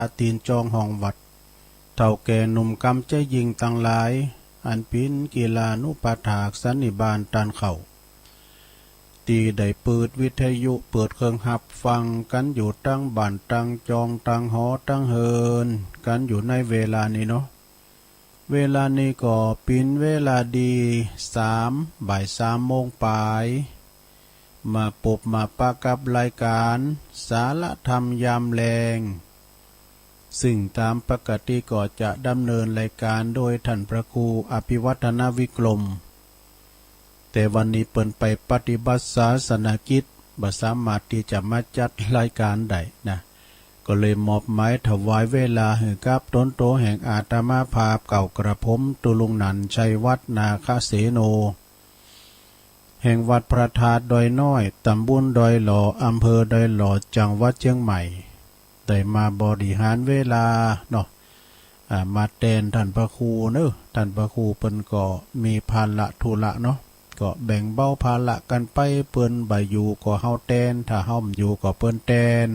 อาตีนจองห้องวัดเท่าแก่หนุ่มกำใจยิงตั้งหลายอันปินกีฬานุปถากสันนิบาลตันเข่าตีได้เปิดวิทยุเปิดเครื่องหับฟังกันอยู่ตั้งบ้านตั้งจองตั้งหอตั้งเฮินกันอยู่ในเวลานี้เนาะเวลานี้ก็ปินเวลาดีบ่าย3 โมงปลายมาปบมาปะกับรายการสารธรรมยามแลงซึ่งตามปกติก็จะดำเนินรายการโดยท่านพระครูอภิวัฒนวิกรมแต่วันนี้เปิ่นไปปฏิบัติศาสนกิจบ่สามารถที่จะมาจัดรายการได้นะก็เลยมอบหมายถวายเวลาให้กับต้นโตแห่งอาตมาภาพเก่ากระผมตุลุงนันชัยวัฒนาคเสโนแห่งวัดพระธาตุดอยน้อยตำบลดอยหล่ออำเภอดอยหล่อจังหวัดเชียงใหม่ได้มาบริหารเวลาเนาะมาแทนท่านพระครูเนอะท่านพระครูเปิ้นก็มีภาระธุระเนาะก็แบ่งเบาภาระกันไปเปิ้นบ่อยู่ก็เฮาแทนถ้าเฮาอยู่ก็เปิ้นแทน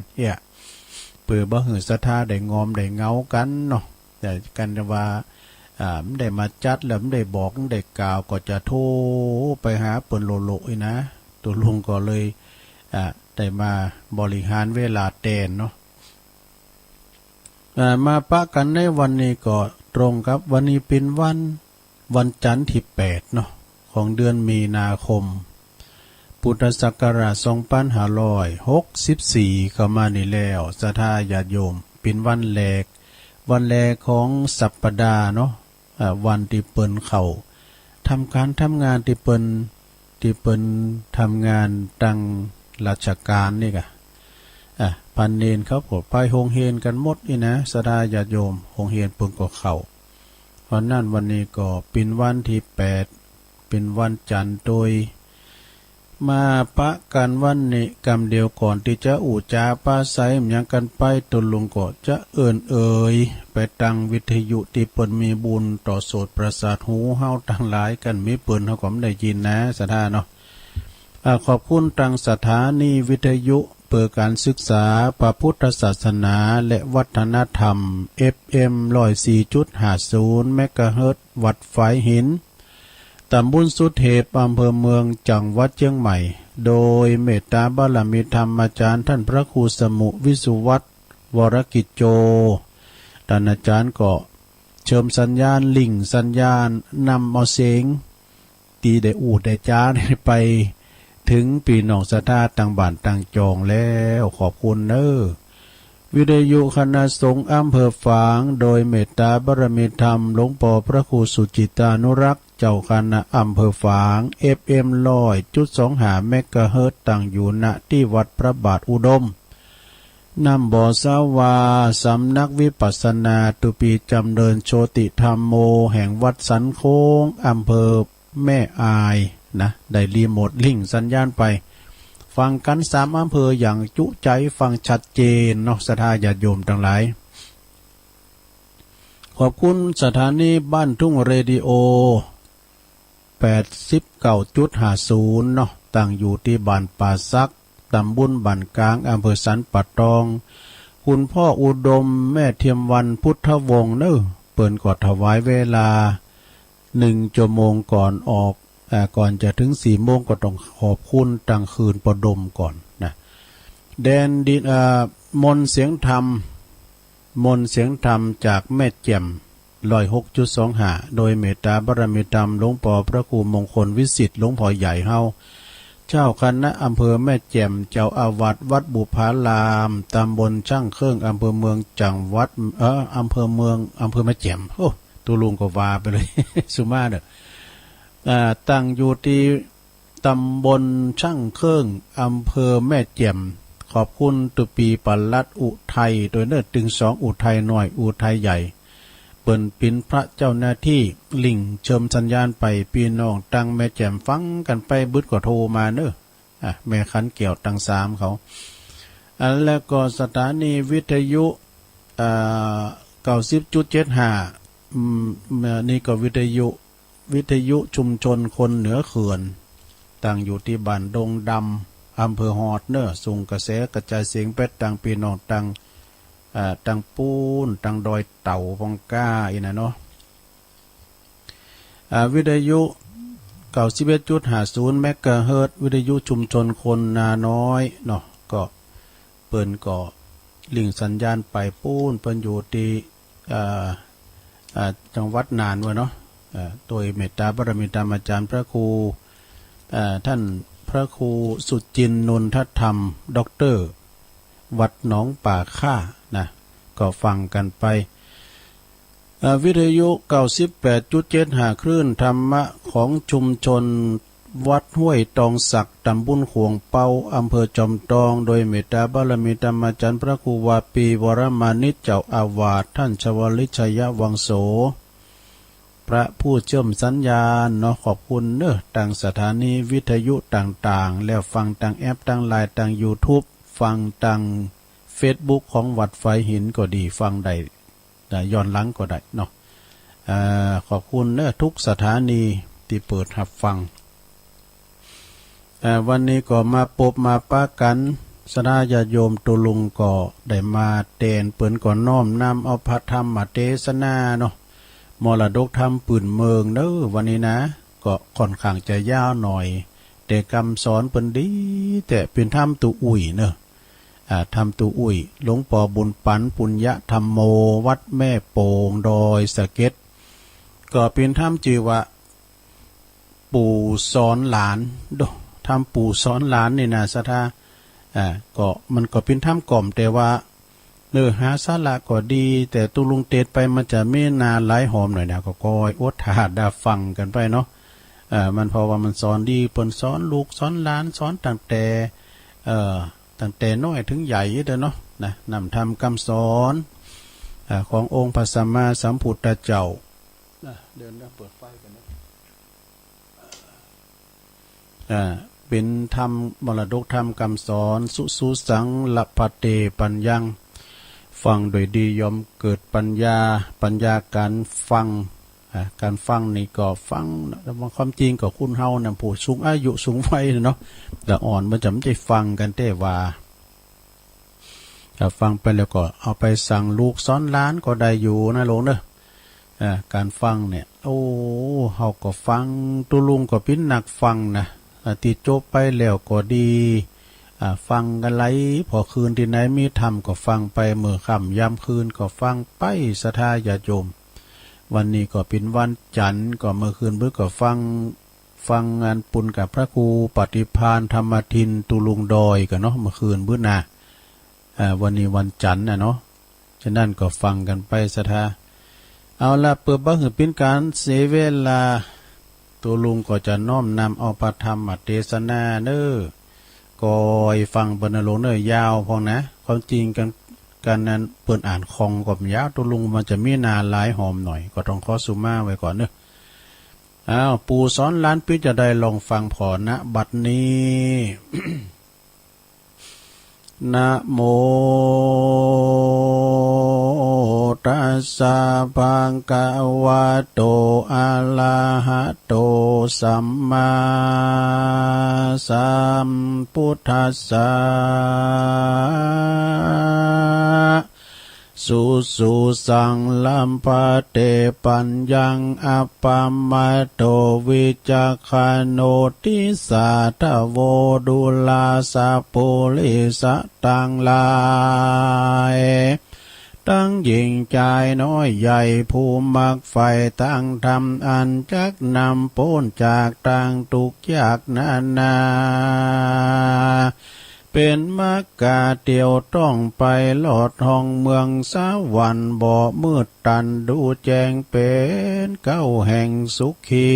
เปื่อบ่หือศรัทธาได้งอมได้เงากันเนาะแต่กันว่ามันได้มาจัดแล้วมันได้บอกมันได้กล่าวก็จะโทรไปหาเปิ้นโลโลอีนะตัวลุงก็เลยได้มาบริหารเวลาแทนเนาะมาปะกันในวันนี้ก็ตรงกับวันนี้เป็นวันจันทร์ที่8เนาะของเดือนมีนาคมพุทธศักราช2564เข้ามานี่แล้วศรัทธาญาติโยมเป็นวันแรกของสัปดาห์เนาะวันที่เปิ้นเข้าทำการทำงานที่เปิ้นทำงานตั้งราชการนี่กะพันเนนเขาก็ไปโรงเรียนกันหมดนี่นะศรัทธาญาติโยมโรงเรียนเปิ้นก็เข้าเพราะนั้นวันนี้ก็เป็นวันที่8เป็นวันจันทร์โดยมาปะกันวันนี้กรรมเดียวก่อนที่จะอู่จาปาใสมยังกันไปตุลุงก็จะเไปตั้งวิทยุที่เปิ้นมีบุญต่อโสตประสาทหูเฮาทั้งหลายกันมีเปิ้นเฮาก็ได้ยินนะศรัทธาเนาะขอบคุณทางสถานีวิทยุเปิดการศึกษาพระพุทธศาสนาและวัฒนธรรม FM 104.50 เมกะเฮิรตซ์วัดฝายหินตำบลสุเทพอำเภอเมืองจังหวัดเชียงใหม่โดยเมตตาบารมีธรรมอาจารย์ท่านพระครูสมุวิสุวัตรวรกิจโจท่านอาจารย์ก็เชิมสัญญาณลิงสัญญาณนำเอาเสียงตีได้อูดได้จ้าไปถึงปีน้องศรัทธาต่างบ้านต่างจองแล้วขอบคุณเด้อวิทยุคณะสงฆ์อำเภอฝางโดยเมตตาบารมีธรรมหลวงพ่อพระครูสุจิตานุรักษ์เจ้าคณะอำเภอฝาง FM 100.25 เมกะเฮิรตซ์ตั้งอยู่ณที่วัดพระบาทอุดมนำบ่อสาวาสำนักวิปัสสนาตุปีจำเริญโชติธรรมโมแห่งวัดสันโค้งอำเภอแม่อายนะได้รีโมทลิงก์สัญญาณไปฟังกัน3 อำเภออย่างจุใจฟังชัดเจนเนาะศรัทธาญาติโยมทั้งหลายขอบคุณสถานีบ้านทุ่งเรดิโอ 89.50 เนาะตั้งอยู่ที่บ้านป่าซักตำบลบ้านกลางอำเภอสันป่าตองคุณพ่ออุดมแม่เทียมวันพุทธวงศ์เนอะเปิ้นก็ถวายเวลา1 ชั่วโมงก่อนออกก่อนจะถึง4 โมงก็ต้องขอบคุณตั้งคืนประดมก่อนนะแดนดินมนเสียงธรรมจากแม่แจ่ม106.25 โดยเมตตาบารมีธรรมหลวงพ่อพระครูมงคลวิสิทธิ์หลวงพ่อใหญ่เฮาเจ้าคณะอำเภอแม่แจ่มเจ้าอาวาสวัดบุพารามตำบลช่างเครื่องอำเภอเมืองจังหวัดอำเภอแม่แจ่มโอ้ตัวลุงก็ว่าไปเลย สุมาเด้อตั้งอยู่ที่ตำบลช่างเครื่องอำเภอแม่แจ่มขอบคุณตุปีปลัดอุทัยโดยเนิดถึง2อุทัยน้อยอุทัยใหญ่เปิ้นปินพระเจ้าหน้าที่ลิงเชิมสัญญาณไปพี่น้องตั้งแม่แจ่มฟังกันไปบึดก็โทรมาเนอะแม่ขันเกี่ยวตั้ง3เขาแล้วก็สถานีวิทยุ90.75นี่ก็วิทยุชุมชนคนเหนือเขื่อนตั้งอยู่ที่บ้านดงดำอำเภอฮอดเนอส่งกระแสกระจายเสียงเป็ดต่างพี่น้องต่าง ตังปูนตังดอยเต่าปองก้าอีนะเนาะวิทยุ91.50 เมกะเฮิรตซ์วิทยุชุมชนคนนาน้อยเนาะก็เปิ้นก็ลิงสัญญาณไปปูนเปิ้นอยู่ที่จังหวัดน่านวะเนาะโดยเมตตาบารมีธรรมอาจารย์พระครูท่านพระครูสุจินต์นนทธรรมด็อกเตอร์วัดหนองป่าค่านะก็ฟังกันไปวิทยุ 98.75 คลื่นธรรมะของชุมชนวัดห้วยตองสักตำบลขวงเปาอำเภอจอมทองโดยเมตตาบารมีธรรมอาจารย์พระครูวาปีวรมานิจเจ้าอาวาสท่านชวลิชยวังโสพระผู้เชื่อมสัญญาณเนาะขอบคุณเนอะต่างสถานีวิทยุต่างๆแล้วฟังต่างแอปต่างไลน์ต่าง YouTube ฟังต่างเฟซบุ๊กของวัดไฟหินก็ดีฟังได้ย้อนหลังก็ได้เนาะขอบคุณเนอะทุกสถานีที่เปิดรับฟังวันนี้ก็มาพบมาปะกันสนาญาโยมตุลุงก็ได้มาเตนเปิ้นก่อนน้อมนำเอาพระธรรมมาเทศนาเนาะมรดกธรรมปืนเมืองเด้อวันนี้นะก็ค่อนข้างจะยาวหน่อยแต่คำสอนเปิ้นดีแต่เป็นธรรมตุอุ่ยเนอะธรรมตุอุ่ยหลวงปู่บุญปันปุญญธรรมโมวัดแม่โป่งดอยสะเก็ดก็เป็นธรรมจือว่าปู่สอนหลานโดทำปู่สอนหลานนี่นะสะทาก็มันก็เป็นธรรมกล่อมแต่ว่าเนื้อหาสาระก็ดีแต่ตุลุงเตดไปมันจะไม่นานหลายหอมหน่อยนะก็คอยอดถาดาฟังกันไปเนาะมันเพราะว่ามันสอนดีเปิ้นสอนลูกสอนหลานสอนตั้งแต่น้อยถึงใหญ่เด้อเนาะนะนำทำคำสอนขององค์พระสัมมาสัมพุทธเจ้าเดินเปิดไฟกันนะเป็นธรรมมรดกธรรมคำสอนสุสังละปะเตปัญญังฟังโดยดียอมเกิดปัญญาการฟังนี่ก็ฟังแล้วความจริงก็คุณเฮานำผู้สูงอายุสูงวัยเนาะแต่อ่อนมันจะไม่ได้ฟังกันแต่ว่าฟังไปแล้วก็เอาไปสั่งลูกสอนหลานก็ได้อยู่นะหลวงเนอะการฟังเนี่ยโอ้เฮาก็ฟังตุลุงก็เป็นนักฟังนะติจบไปแล้วก็ดีฟังกันไหลพอคืนที่ไหนมีธรรมก็ฟังไปเมื่อค่ำยามคืนก็ฟังไปศรัทธาญาติโยมวันนี้ก็เป็นวันจันทร์ก็เมื่อคืนเพิ่งก็ฟังงานปุณกับพระครูปฏิภาณธรรมทินตุลุงดอยกันเนาะเมื่อคืนเพิ่งนะวันนี้วันจันทร์นะเนาะฉะนั้นก็ฟังกันไปศรัทธาเอาละเปิดบ้างเป็นการเสียเวลาตัวลุงก็จะน้อมนำเอาพระธรรมมาเทศนาเน้อกอยฟังเปิ้นลงเน้อยาวพอนะความจริงกันนั้นเปิ้นอ่านคองกับยาวตัวลุงมันจะมีนานหลายหอมหน่อยก็ต้องขอสุมาไว้ก่อนเน้อปู่สอนล้านปีจะได้ลองฟังพอนะบัดนี้ นะโมตัสสะภะคะวะโตอะระหะโตสัมมาสัมพุทธัสสะสุสังลัมปะเตปัญญังอัปปมัตโตวิจักขโนติสาทโวดุลาสะปุริสะตังลายตั้งหญิงใจน้อยใหญ่ผู้มักไฟตั้งทำอันจักนำพ้นจากต่างทุกข์ยากนานาเป็นมักกะเตียวต้องไปหลอดห้องเมืองสวรรค์บ่มืดตันดูแจ้งเป็นเก้าแห่งสุขี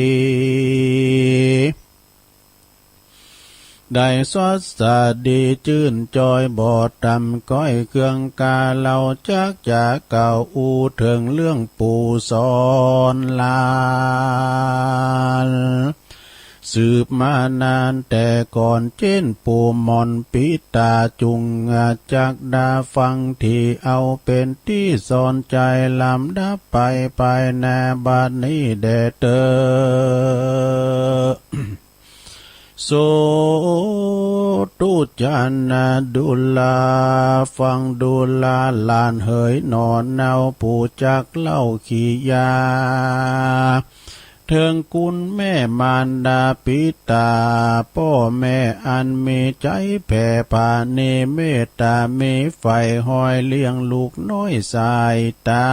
ได้สดสดีจื่นจอยบอดดำก้อยเครื่องกาเราจักจากเก่าอูถึงเรื่องปู่สอนลานสืบมานานแต่ก่อนเจ้นปู่มอนปิตาจุงจักดาฟังที่เอาเป็นที่สอนใจลำดับไปนาบัดนี้แดเตอ โสตุจานาดุลาฟังดุลาลานเหยนอนเนาผู้จักเล่าขียาเทิงกุลแม่มารดาปิตาพ่อแม่อันมีใจแผ่ปาเนเมตตาเมไฟหอยเลี้ยงลูกน้อยสายตา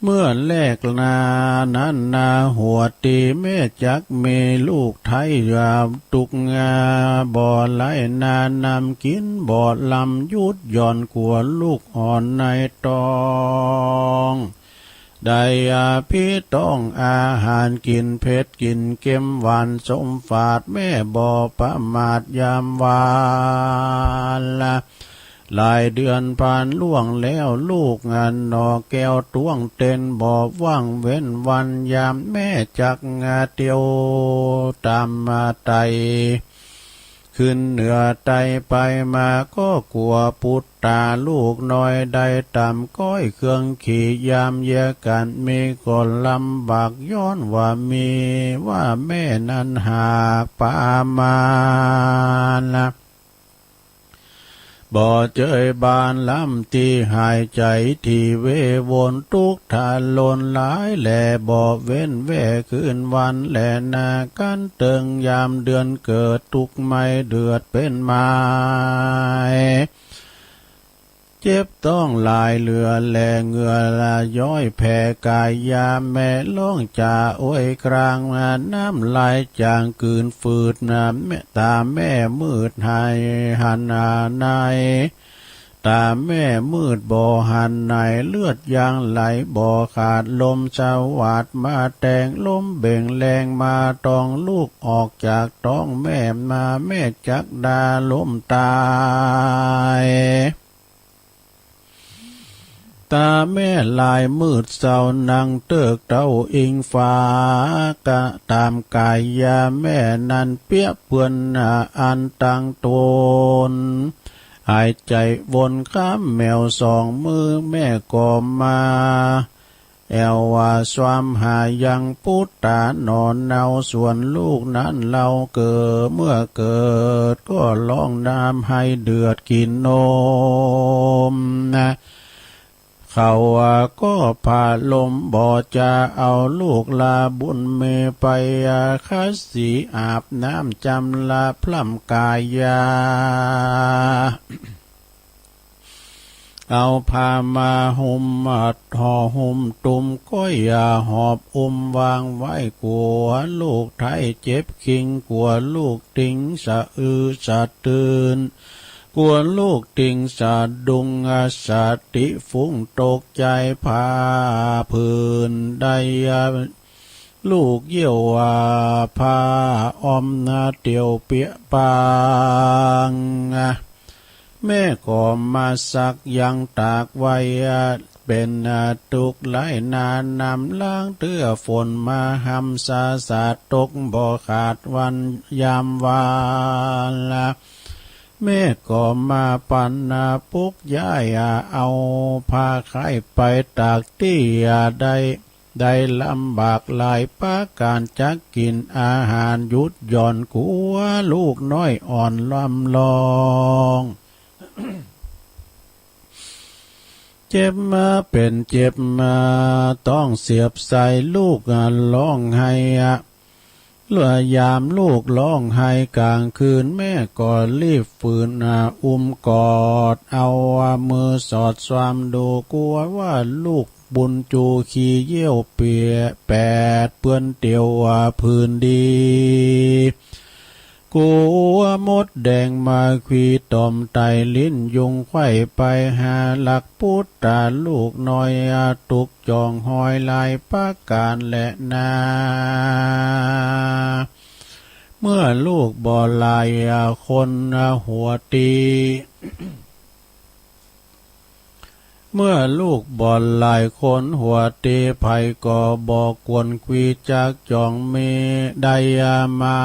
เมื่อแลกนานั้นนาหัวตีแม่จักเมลูกไทยยาตุกงาบ่อไหลนานำกินบ่อลำยุดย่อนกลัวลูกอ่อนในตองได้อาพิต้องอาหารกินเผ็ดกินเค็มหวานสมฝาดแม่บ่ประมาทยามวานละหลายเดือนผ่านล่วงแล้วลูกงานนอแก้วตวงเต้นบ่ว่างเว้นวันยามแม่จักงาเตียวตามมาไตขึ้นเหนือไตไปมาก็กลัวปุตตาลูกน้อยได้ตามก้อยเครื่องขี่ยามเยากันมีก่อนลำบากย้อนว่ามีว่าแม่นั้นหากปามานะบ่เจยบานลำที่หายใจที่เววนทุกทานลนหลายแหล่บ่เว้นแว่คืนวันแหล่นากันเติงยามเดือนเกิดทุกไม่เดือดเป็นไม้เจ็บต้องลายเรือแลเหงื่อละย้อยแผ่กายยาแม่ล่องจ่าโอ้ยกลางน้ำไหลจางกืนฝืดน้ำแม่ตาแม่มืดหายหันในตาแม่มืดบ่หันในเลือดยางไหลบ่ขาดลมสวัดมาแตงลมเบ่งแรงมาตองลูกออกจากท้องแม่มาแม่จักดาลมตายตาแม่ลายมืดเศร้านั่งเติกเต้าอิงฟ้ากะตามกายยาแม่นั้นเปียเปื่อนอันตังตนหายใจวนข้ามแมวสองมือแม่ก็มาแอวว่าสวามหายังพุทธานอนเนาส่วนลูกนั้นเราเกิดเมื่อเกิดก็ร้องน้ำให้เดือดกินนมนะเขาก็พาลมบ่จะเอาลูกลาบุญเมไปคัสสีอาบน้ำจำลาพร่ำกายาเอาพามาห่มห่อห่มตุ่มก้อยหอบวางไว้กลัวลูกไทยเจ็บคิงกลัวลูกติงสะสะตื่นกลัวลูกติงสะดุงสติฟุ้งตกใจพาพื้นได้ลูกเยี่ยวพาอมเตียวเปียปางแม่ก็มาสักยังตากไว้เป็นตุกไหลนานนำล้างเตื้อฝนมาหำสาสาตกบ่ขาดวันยามวานละแม่ก็มาปันปุกย้ายเอาพาไข่ไปตากที่ได้ลำบากหลายป้าการจักกินอาหารหยุดหย่อนกัวลูกน้อยอ่อนลำลองเจ็บมาเป็นเจ็บมาต้องเสียบใส่ลูกร้องไห้เลื่อยามลูกร้องไห้กลางคืนแม่ก็รีบฝืนกอดเอามือสอดความดูกลัวว่าลูกบุญจูขี้เยี่ยวเปียแปดเปื้อนเตียวพื้นดีกลัวมดแดงมาควีตอมไตลิ้นยุงไข่ไปหาหลักพุทธาลูกน้อยตุกจองหอยลายปาการและนาเมื่อลูกบ่ลายคนหัวตีเมื่อลูกบ่อนลายคนหัวเตไผก็บอกกวนควีจากจองเมไดไม้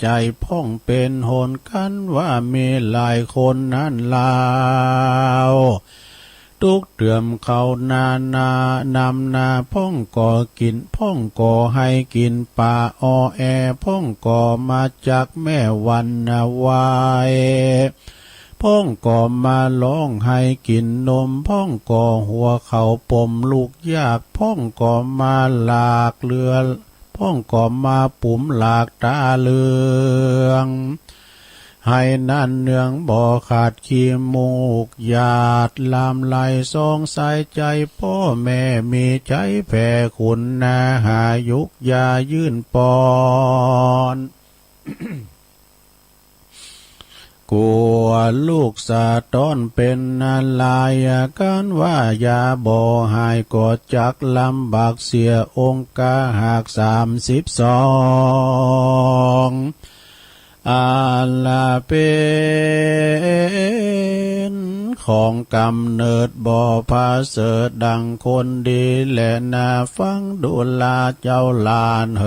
ใจพ่องเป็นโหนกันว่ามีหลายคนนั้นลาว ตุกเตือมเขานานำนาพ่องก่อกินพ่องก่อให้กินป่าออแอพ่องก่อมาจากแม่วันนาวายพ่องก่อมาร้องให้กินนมพ่องก่อหัวเขาปมลูกยากพ่องก่อมาหลากเรือพ่องก่อมาปุ่มหลากตาเหลืองให้นั่นเนืองบ่อขาดขี้มูกหยาดลามไหลซองสายใจพ่อแม่มีใจแผ่คุณนาหายุกยายื่นปอนกลัวลูกสะต้อนเป็นนาลายกันว่ายาบ่หายก็จักลำบากเสียองค์กาหาก32อาลาเป็นของกำเนิดบ่อพาเสดดังคนดีและนาฟังดูลาเจ้าลานเฮ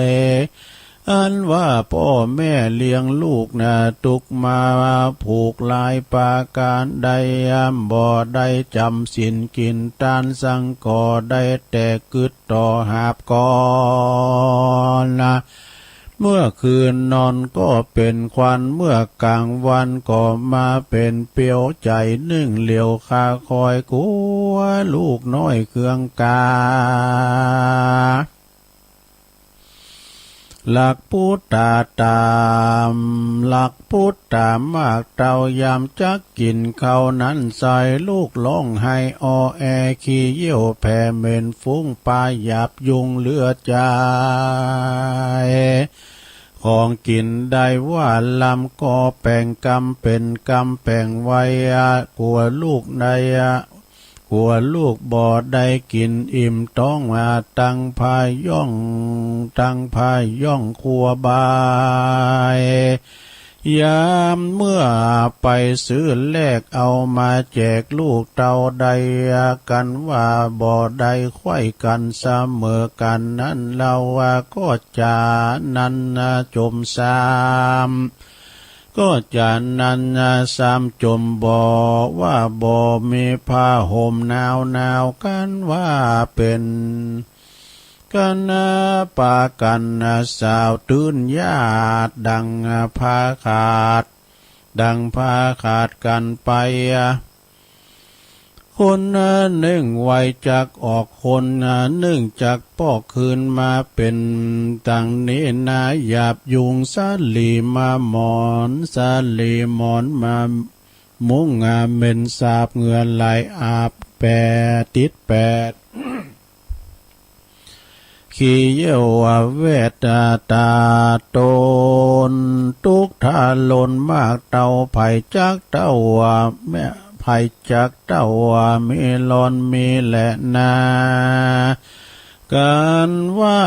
ยอันว่าพ่อแม่เลี้ยงลูกนะตุกมาผูกลายปาการใดบ่ได้จำสินกินตานสังก่อได้แต่กึดต่อหาบก่อนนะเมื่อคืนนอนก็เป็นควันเมื่อกลางวันก็มาเป็นเปียวใจนึ่งเหลียวคาคอยกลัวลูกน้อยเครื่องกาหลักพุทธาตามหลักพุทธามากเต่ายามจักกินเขานั้นใส่ลูกร้องให้ออแอขี้เยี่ยวแผ่เม็นฟุ้งปลาหยาบยุงเลือใจของกินได้ว่าลำก็แป่งกำเป็นกำแป่งไว้กลัวลูกในกลัวลูกบ่ได้กินอิ่มต้องมาตั้งพายย่องครัวบายยามเมื่อไปซื้อแลกเอามาแจกลูกเต่าใดกันว่าบ่ได้ไขว้กันเสมอกันนั้นเราก็จะนั้นจมสามก็จะนั้นสามจมบ่ว่าบ่มีผ้าห่มหนาวกันว่าเป็นกันปากันสาวตื่นญาติดังผ้าขาดกันไปคนหนึ่งไวจักออกคนหนึ่งจักปอกคืนมาเป็นตังนี้นาหยาบยุงสาลีมาหมอนมามุงเม็นสาบเหงื่อไหลอาบแปดติดแปดขี้เยี่ยวเวทตาโตนทุกทาลนมากเต่าไผ่จักเต่าแม่ไผ่จักเต่ามีลอนมีแหละนากันว่า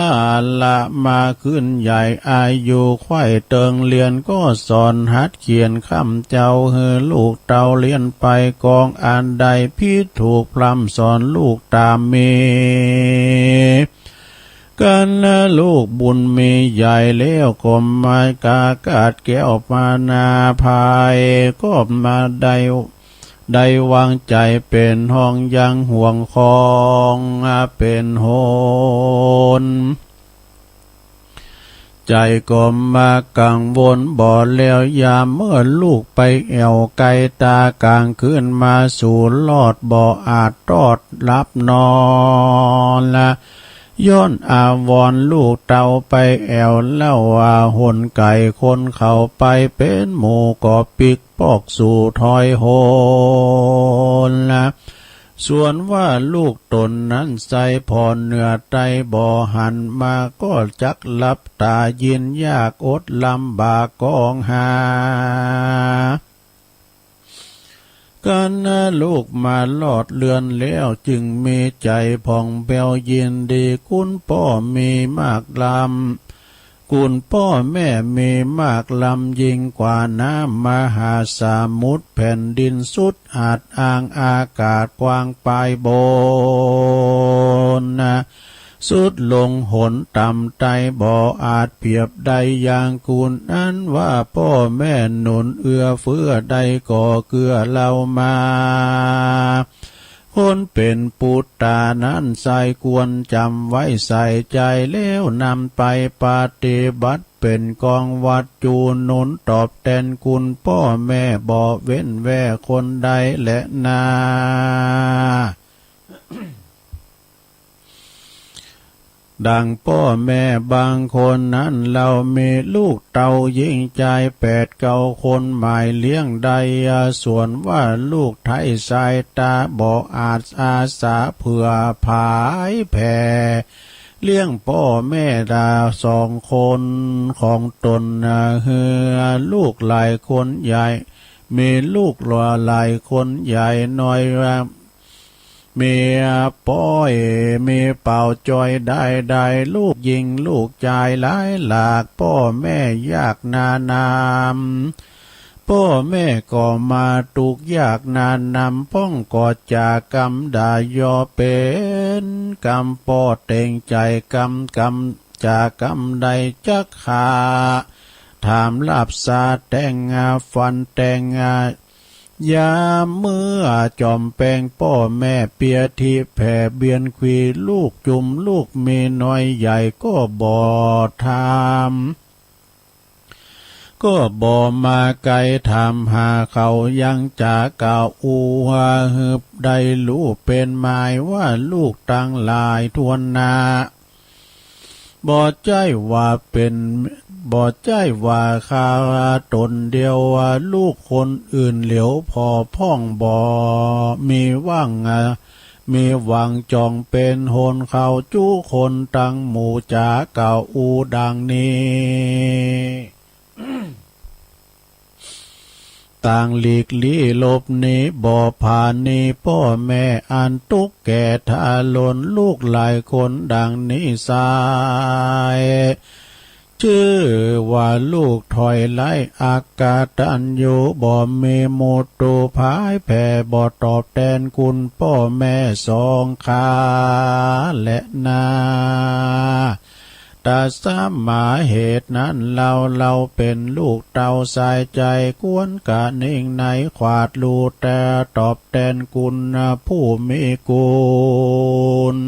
ละมาขึ้นใหญ่อายุไข่เติงเรียนก็สอนหัดเขียนคำเจ้าเฮลูกเต่าเรียนไปกองอ่านใดพี่ถูกพร่ำสอนลูกตามมีกันลูกบุญมีใหญ่เลี้ยวกมมากากาดแก้วมานาภายก็มาได้วางใจเป็นห้องยังห่วงคองเป็นโหนใจก็มากังวลบ่แล้วยามเมื่อลูกไปแอวไกลตากลางคืนมาสู่ลอดบ่อาจรอดรับนอนละย้อนอาวรลูกเต่าไปแอวเล่าหนไก่คนเขาไปเป็นหมูก็ปิกปอกสู่ถอยโหนละส่วนว่าลูกตนนั้นใส่พรเนื้อไตบ่หันมาก็จักลับตายินยากอดลำบากกองหากันลูกมาลอดเลือนแล้วจึงมีใจผ่องแผ้วยินดีคุณพ่อมีมากลำคุณพ่อแม่มีมากลำยิ่งกว่าน้ำมหาสมุทรแผ่นดินสุดอาจอ้างอากาศกว้างปลายบน สุดลงหนต่ำไตบ่อาจเปรียบใดอย่างกูลนั้นว่าพ่อแม่หนุนเอื้อเฟื้อใดก่อเกื้อเรามาคนเป็นปุตตานั้นใส่ควรจำไว้ใส่ใจแล้วนำไปปฏิบัติเป็นกองวัดจูหนุนตอบแทนคุณพ่อแม่บ่เว้นแว่คนใดและนาดังพ่อแม่บางคนนั้นเรามีลูกเต่ายิ่งใจ8-9 คนหมายเลี้ยงใดส่วนว่าลูกไทยสายตาบ่อาจอาสาเผื่อผายแผ่เลี้ยงพ่อแม่ดา2 คนของตนเฮือลูกหลายคนใหญ่มีลูกหลายคนใหญ่น้อยเมียป้อยมีเป่าจอยได้ลูกยิงลูกชายหลายหลากพ่อแม่ยากนานามพ่อแม่ก็มาตุกยากนานนำป้องกอดจากกำดายอเป็นกำป้อเต็งใจกำจากกำใดจักขาถามลาบซาแต่งฟันแต่งยามเมื่อจอมแปงพ่อแม่เปียทีแผ่เบียนควีลูกจุมลูกมีน้อยใหญ่ก็บ่ทำก็บ่มาไกลถามหาเขายังจากเก่าอูหาฮึบได้รู้เป็นหมายว่าลูกตั้งหลายทวนนาบ่ใจว่าเป็นบ่ใจว่าข้าตนเดียวว่าลูกคนอื่นเหลียวพอพ่องบ่มีว่างมีหวังจองเป็นโหนเขาจู้คนตั้งหมู่จ๋าเก่าอูดังนี้ ต่างหลีกลี่ลบหนีบ่ผ่านนี้พ่อแม่อันตุกแก่ทาลนลูกหลายคนดังนี้สายชื่อว่าลูกถอยไล่อากาตันอยู่บ่มีโมตุพายแผ่บ่ตอบแทนคุณพ่อแม่2 ขาและนาแต่สามมาเหตุนั้นเราเป็นลูกเต่าสายใจกวนกะนิ่งในขวาดลูแต่ตอบแทนคุณผู้มีกุณ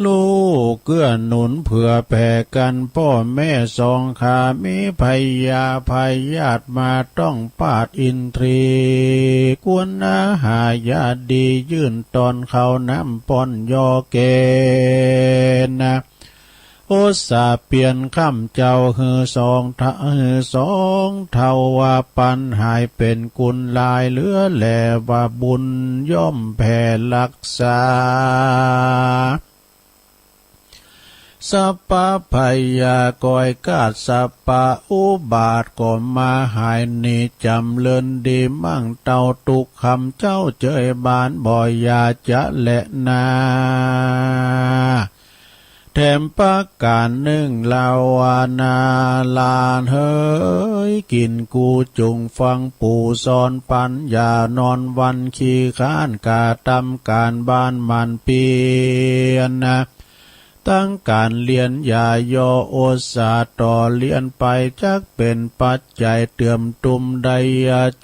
ลูกเกื้อหนุนเผื่อแผ่กันพ่อแม่2 ขามีพยาพยาธิมาต้องปาดอินทรีกวนหายาดียื่นตอนเขาน้ำปอนยอเกณโอสาเปลี่ยนคำเจ้าฮือ2 เท่าว่าปันหายเป็นกุลลายเหลือแหลว่าบุญย่อมแผ่รักษาสัพพะพยากอยกาศสัพพะอุบาทก็มาหายนิจำเลินดีมั่งเต่าตุกคำเจ้าเจยบานบ่อยาจะและนาแถมประการหนึ่งลาวานาลานเฮ้ยกินกูจุงฟังปู่สอนปัญญานอนวันขี้ค้านกาตำการบ้านมันเปียนตั้งการเรียนอย่าย่อโอสาต่อเรียนไปจักเป็นปัจจัยเติมตุมใด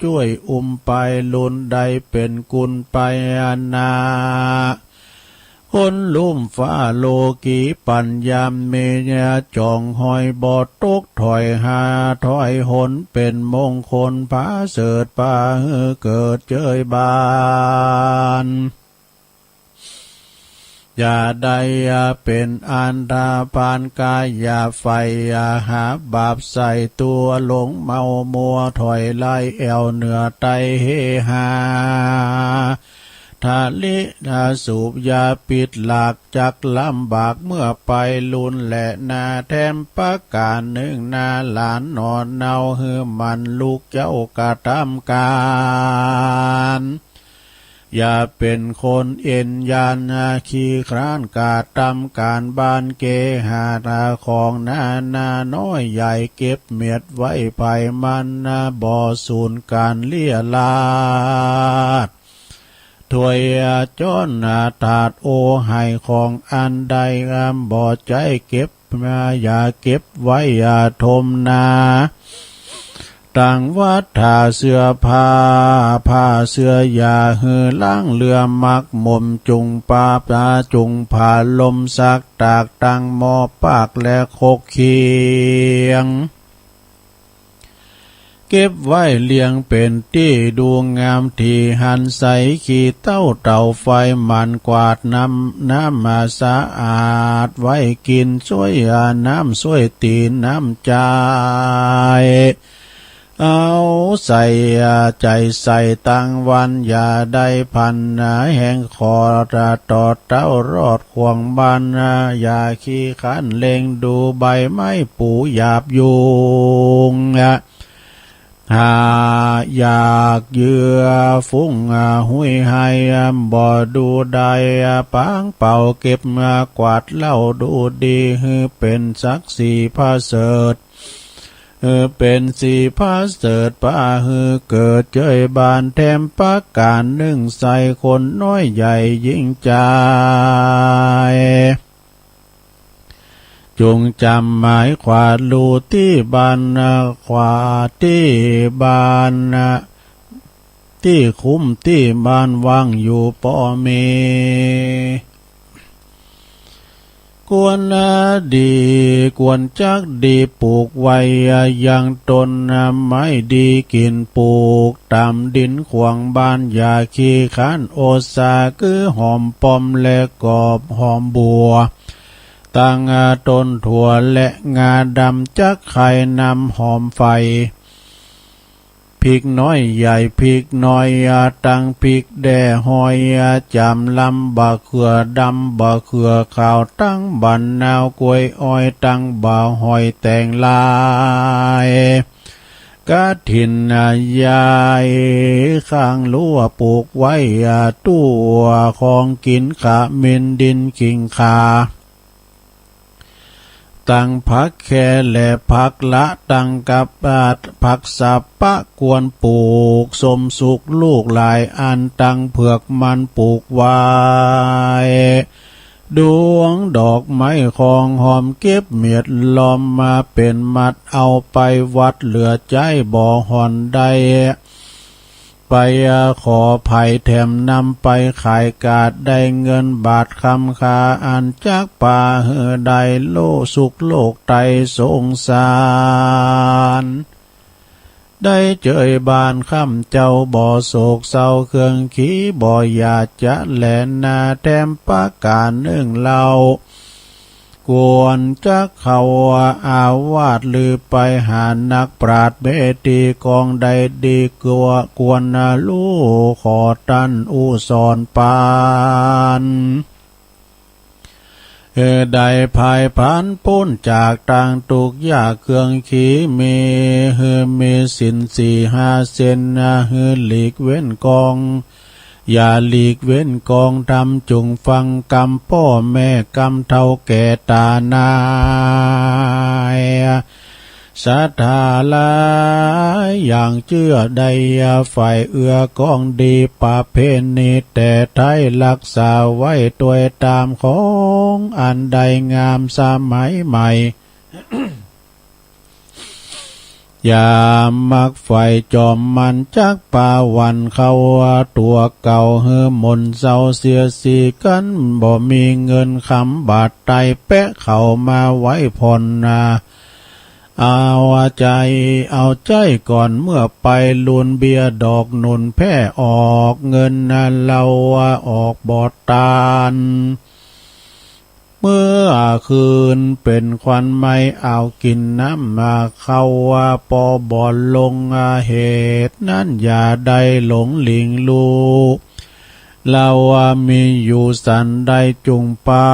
ช่วยไปลุนใดเป็นกุลไปนาคนลุ่มฟ้าโลกีปัญญามเมญาจองหอยบอดตกถอยหาถอยหนเป็นมงคลพาเสดปาเกิดเจยบานอย่าใดเป็นอันดาปานกายอย่าไฟหาบาปใส่ตัวหลงเมามัวถอยไล่แอวเหนือไตเฮหาทาลิสูบยาปิดหลักจักลำบากเมื่อไปลุนและนาแถมประการหนึ่งนาหลานนอนเนาฮือมันลูกเจ้ากระทำการอย่าเป็นคนเอ็นยานขี้คร้านกาตำการบ้านเกหาตาของนาน้อยใหญ่เก็บเมียดไว้ภายมันบ่อสูญการเลี่ยลาด ถวยจนถาดโอให้ของอันใดบ่ใจเก็บมาอย่าเก็บไว้อย่าทมนาต่างวัดท่าเสื้อผ้าเสื้ออย่าหือล้างเรือมักหม่มจุงปาปาจุงผ่าลมซักตากตังหมอปากและโคกเคียงเก็บไว้เลี้ยงเป็นที่ดูงามที่หันใสขี้เต้าไฟมันกวาดน้ำมาสะอาดไว้กินช่วยน้ำช่วยตีนน้ำใจเอาใส่ใจใส่ตั้งวันอย่าได้พันแห่งคอระตอดเต้ารอดควงบานอย่าขี้ขันเล็งดูใบไม้ปูหยาบยุงหาอยากเยื่อฟุ้งหุยให้บ่ดูได้ปังเป่าเก็บกวาดเล่าดูดีเป็นสักสีพาเสดเป็นสีพาเสดป้าเกิดเจยบานแถมปากการนึ่งใส่คนน้อยใหญ่ยิ่งใจจงจำหมายขวาดลูที่บานขวาที่บานที่คุ้มที่บานวางอยู่ป่อเมกวนดีกวนจักดีปลูกไว้ยังตนไม่ดีกินปลูกตามดินขวางบ้านอย่าขี้ขันโอซาคือหอมปอมและกอบหอมบัวตั้งต้นถั่วและงาดำจักไข่นำหอมไฟพริกน้อยใหญ่พริกน้อยตั้งพริกแด่หอยจำลำบะเขือดำบะเขือขาวตั้งบันนาวกล้วยอ้อยตั้งบ่าวหอยแตงลายกะถินยายข้างลัวปลูกไว้ตัวของกินขะเม็นดินกิ่งขาตั้งผักแค่และผักละตั้งกับผักสับปะกวนปลูกสมสุกลูกหลายอันตั้งเผือกมันปลูกไว้ดวงดอกไม้ของหอมเก็บเมียดล้อมมาเป็นมัดเอาไปวัดเหลือใจบ่อหอนได้ไปขอภัยแถมนำไปขายกาดได้เงินบาทคำคาอันจากป่าได้โลสุขโลกไตสงสารได้เจยบานคำเจ้าบ่อโศกเศร้าเครื่องขี้บ่อยาจะแหลนนาแถมปากการนึ่งเล่ากวนจักเขาอาวาสลือไปหานักปราชญ์เบตีกองใดดีกว่ากวนลูขอตันอุสอนปานได้ภายพันพ้นจากต่างตุกยากเครื่องขีมีสินสี่ห้าเซนหลีกเว้นกองอย่าหลีกเว้นกองทำจุงฟังกรรมพ่อแม่กรรมเท่าแก่ตานายศรัทธาลายอย่างเชื่อใดฝ่ายเอื้อกองดีประเพณีแต่ไทยรักษาไว้ตัวตามของอันใดงามสมัยใหม่ อย่ามักไฟจอมมันจักป่าวันเขาตัวเก่ามนเศร้าเสียสีกันบ่มีเงินคำบาทไตแปะเข้ามาไว้ผ่อนเอาใจก่อนเมื่อไปลุนเบียดอกหนุนแพ้ออกเงินเราออกบอดตานเมื่อคืนเป็นควันไม่เอากินน้ำมาเข้าปอบอลลงเหตุนั้นอย่าได้หลงหลิงลูกเรามีอยู่สันใดจุงปา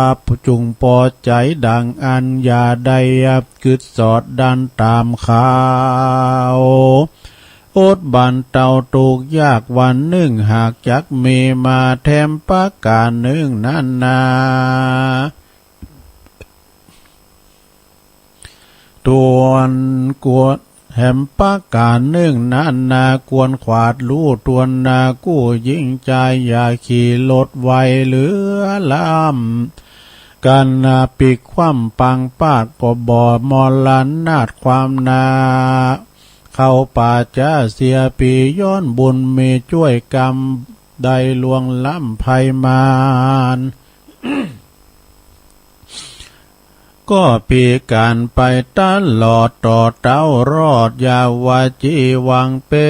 จุงปอใจดังอันอย่าได้กึดสอดดันตามข่าวอดบันเต่าตูกยากวันหนึ่งหากจักมีมาแถมปากการหนึ่งนั่นนาตวนกวน แหมปากการนึ่งนานนากวนขวาดลู่ตวนนากู้ยิ่งใจอย่าขี่รถไวเหลือลำการนาปีกคว่ำปังปาดก็บ่อมอลันนาดความนาเข้าป่าจะเสียปีย้อนบุญมีช่วยกรรมได้ลวงล้ำภัยมารก็ปีการไปตลอดต่อเต้ารอดยาวาจีวังเป็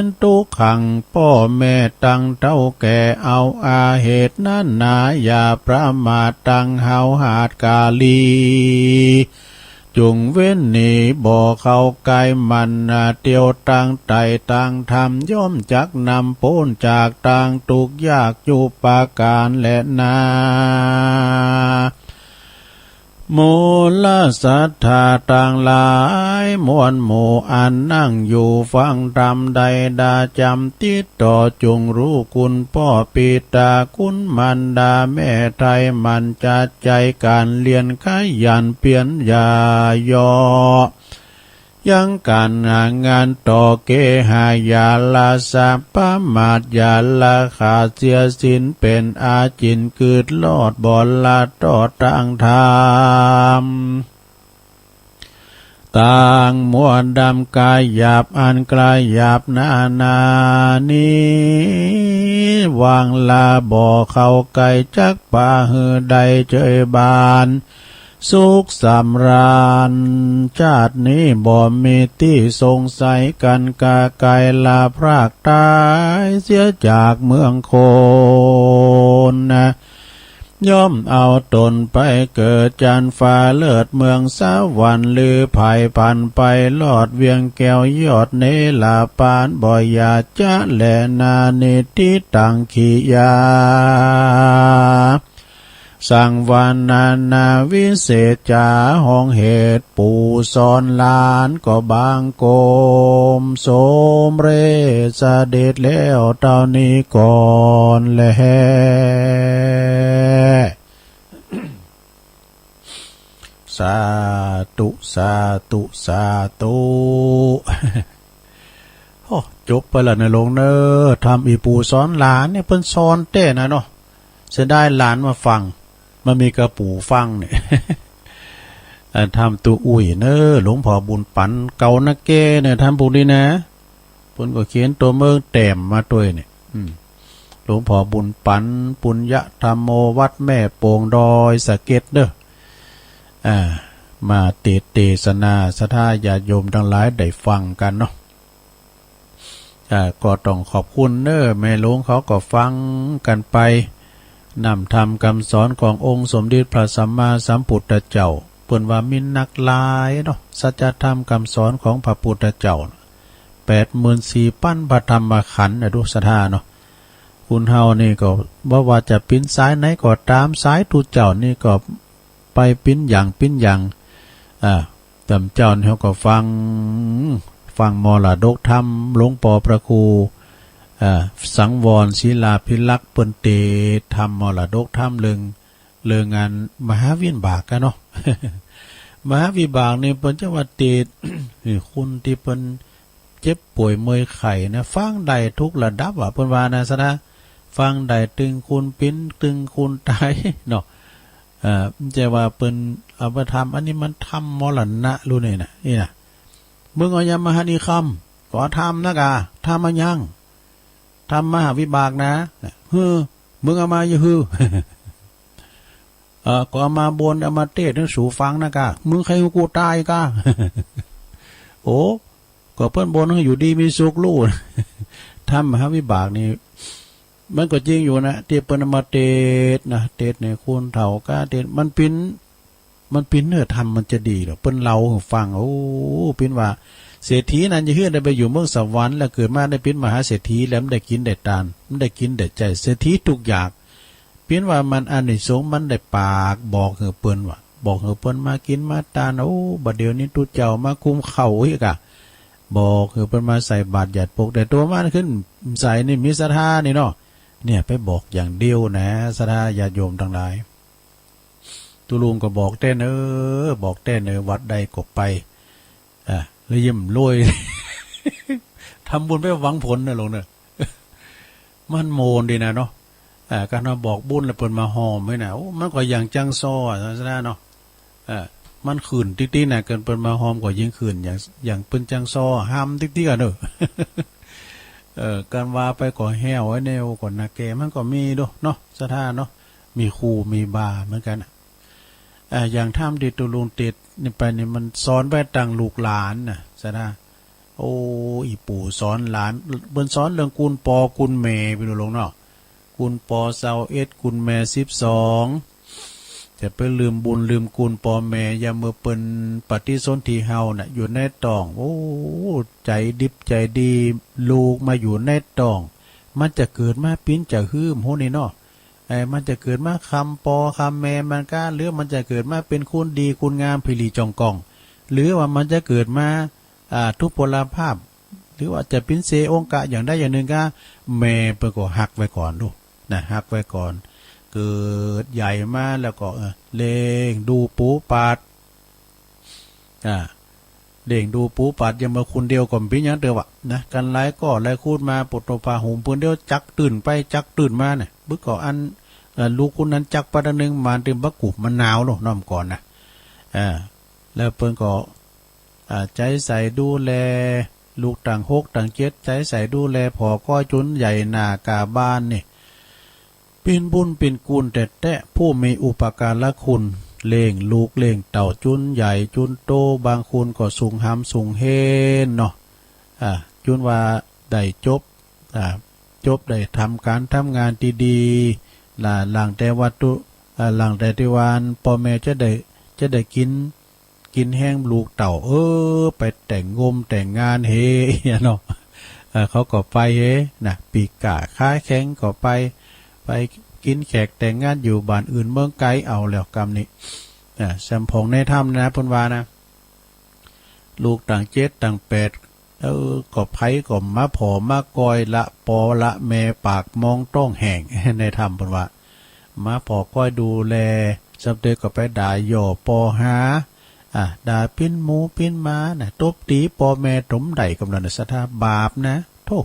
นทุกขังพ่อแม่ตั้งเต้าแก่เอาอาเหตุนั้นนาอย่าประมาทตั้งเฮาหาดกาลีจุงเว้นหนีบ่เข้าไกลมันเตียวตั้งไตตั้งทำย่อมจักนำพ้นจากตั้งตุกยากอยู่ปาการและนามูลสัทธาต่างหลายมวลหมู่อันนั่งอยู่ฟังธรรมใดดาจำติดต่อจงรู้คุณพ่อปิตาคุณมันดาแม่ไทยมันจัดใจการเรียนขยันเปลี่ยนยายอยังการงานต่อเกหายาลาสาปะมาดยาลาขาเสียสินเป็นอาจินกืดลอดบอลลาต่อต่างธรรมต่างมัวดำกายหยาบอันกลายหยาบนานี้วางลาบ่อเข้าไก่จักป่าหือใดเจยบานสุขสำราญชาตินี้บ่มีที่สงสัยกันกาไกลลาพรากตายเสียจากเมืองโคนนะย่อมเอาตนไปเกิดจันฟ้าเลิศเมืองสวรรค์ลือภัยพันไปลอดเวียงแก้วยอดเนลาปานบ่อยาจะแลนาเนติตังขียาสังวานาวิเศษจาห้องเหตุปู่สอนลานก็บางโกมสมเรสเด็จแล้วเท่านี้ก่อนแลสาธุสาธุสาธุโอ้จบไปแล้วในโรงเนอทำอีปู่สอนหลานเนี่ยเพิ่นสอนเต้นะเนาะเสียดายหลานมาฟังมันมีกระปู่ฟังเนี่ยทำตัวอุ่ยเนอหลวงพ่อบุญปันเก่านักเก้เนี่ยทำพวกนี้นะเพิ่นก็เขียนตัวเมืองแต้มมาด้วยเนี่ยหลวงพ่อบุญปันปุญญธรรมโมวัดแม่โป่งดอยสะเก็ดเด้อมาเทศนาศรัทธาญาติโยมทั้งหลายได้ฟังกันเนาะก็ต้องขอบคุณเนอแม่หลวงเขาก็ฟังกันไปนำธรรมคำสอนขององค์สมเด็จพระสัมมาสัมพุทธเจ้าเพิ่นว่ามีนักหลายเนาะสัจธรรมคำสอนของพระพุทธเจ้า84,000พระธรรมขันธ์ดูศรัทธาเนาะคุณเฮานี่ก็บ่ว่าจะปิ้นซ้ายไหนก็ตามซ้ายทุเจ้านี่ก็ไปปิ้นอย่างตำเจ้าเฮาก็ฟังมรดกธรรมหลวงปู่พระครูสังวรศิลาภิลักษ์เปิ้นเตธรรมมรดกธรรมเรื่องงานมหาวิบากกันเนาะ มหาวิบากนี่เปิ้นจะว่าเต คุณที่เปิ้นเจ็บป่วยเมื่อยไข้นะฟังได้ทุกระดับว่าเปิ้นว่านะซะนะฟังได้ตึงคุณปิ้นตึงคุณตายเนาะจะว่าเปิ้นเอาไปทำอันนี้มันทำมรณะรู้นี่นะมึงเอายามหานิคำก็ทำนะกะทำมายังทำมหาวิบากนะมึงเอามาอย่าฮือ ก็เอามาบนเอามาเทศน์สู่ฟังนะกะมึงใครกูตายกะ โอ้ก็เพิ่นบนให้อยู่ดีมีสุขลู่ ทำมหาวิบากนี่มันก็จริงอยู่นะที่เปิ้นมาเทศน์นะเทศน์ในคุณเฒ่ากะเทศน์มันปินเนื้อธรรมมันจะดีหรอเปิ้นเล่าให้ฟังโอ้ปินว่าเศรษฐีนั้นจะเฮือได้ไปอยู่เมืองสวรรค์แล้วเกิดมาได้เป็นมหาเศรษฐีแล้วมันได้กินได้ทานมันได้กินได้ใจเศรษฐีทุกอย่างเพียงว่ามันอานิสงส์มันได้ปากบอกเฮอเปิ้นว่าบอกเฮอเปิ้นมากินมาทานโอ้บัดเดี๋ยวนี้ตุเจ้ามาคุมเข้าอีกอ่ะบอกเฮอเปิ้นมาใส่บาตรหยัดปกแต่ตัวมันขึ้นใส่นี่มีศรัทธานี่เนาะเนี่ยไปบอกอย่างเดียวนะศรัทธาญาติโยมทั้งหลายตุลุงก็บอกแต่เนอวัดใดก็ไป เลยยิ้มรวย ทำบุญไปหวังผลนะลงเนี่ยมันโมนดีนะเนาะการมาบอกบุญแล้วเปิดมาหอมไว้นะโอ้มันก็อย่างจังซ้อซะเนาะมันขืนติ๊กๆน่ะเกินเปิดมาหอมกว่ายิ่งขืนอย่างเปิ้นจังซ้อห้ามติ๊กๆกันเด้อการว่าไปก่อแห้วไว้แนวก่อนนาแกมันก็มีด้วยเนาะสถานเนาะมีครูมีบาเหมือนกันอย่างท่ามดิตุลุงติดนี่ไปนี่มันสอนไปต่างลูกหลานน่ะสถานโอ้อีปู่สอนหลานเบิ่นสอนเรื่องกุลปอกุลแม่ไปดูลงเนาะกุลปอ21กุลแม่12จะไปลืมบุญลืมกุลปอแม่อย่าเมื่อเปิ้นปฏิสนธิเฮาน่ะอยู่ในตองโอ้ใจดิบใจดีลูกมาอยู่ในตองมันจะเกิดมาปิ้นจะฮื้มโหนี่เนาะมันจะเกิดมาคำปอคำแม่มันก็หรือมันจะเกิดมาเป็นคุณดีคุณงามพิรีจองกองหรือว่ามันจะเกิดมาทุพพลภาพหรือว่าจะเป็นเซองกะอย่างใดอย่างหนึ่งก็แม่เปิ่นก็หักไว้ก่อนดูนะหักไว้ก่อนเกิดใหญ่มาแล้วก็เลงดูปูปาดเด่งดูปูปาดยังมาคุณเดียวก่อนพี่ยังเดียวนะกันไล่ก็ไล่คูดมาปดโตปาหุมปืนเดียวจักตื่นไปจักตื่นมาเนี่ยบึกก่ออันลูกคุณนั้นจักปะนึงมาเต็มบักกุบมันหนาวเนาะน้อมก่อนนะแล้วเปิ้นก็ใจใส่ดูแลลูกต่าง6ต่าง7ใจใส่ดูแลพอก้อยจุนใหญ่หน้ากาบ้านนี่เป็นบุญเป็นกุลแต่ผู้มีอุปการะคุณเล่งลูกเล่งเต่าจุนใหญ่จุนโตบางคุณก็สูงหำสูงเฮนเนาะจุนว่าได้จบได้ทำการทำงานดีๆหลังแต่วัตถุหลังแต่ที่วานพ่อแม่จะได้กินแห้งลูกเต่าไปแต่งงมแต่งงานเฮเนาะเขาก็ไปเฮนะปีกะค้าแข้งก็ไปกินแขกแต่งงานอยู่บ้านอื่นเมืองไกลเอาแล้วกรรมนี้แซมพงในถ้ำนะพนวานะลูกต่าง7ต่าง8ก็ไผก็มาผอมากอยละปอละแม่ปากมองต้องแห่งในถ้ำพนว่ามาผอก้อยดูแลสำเด็จก็ไปด่าหย่อปอหาด่าปิ้นหมูปิ้นม้านะตบตีปอแม่ถมไดกำลังสถาบาปนะโธ่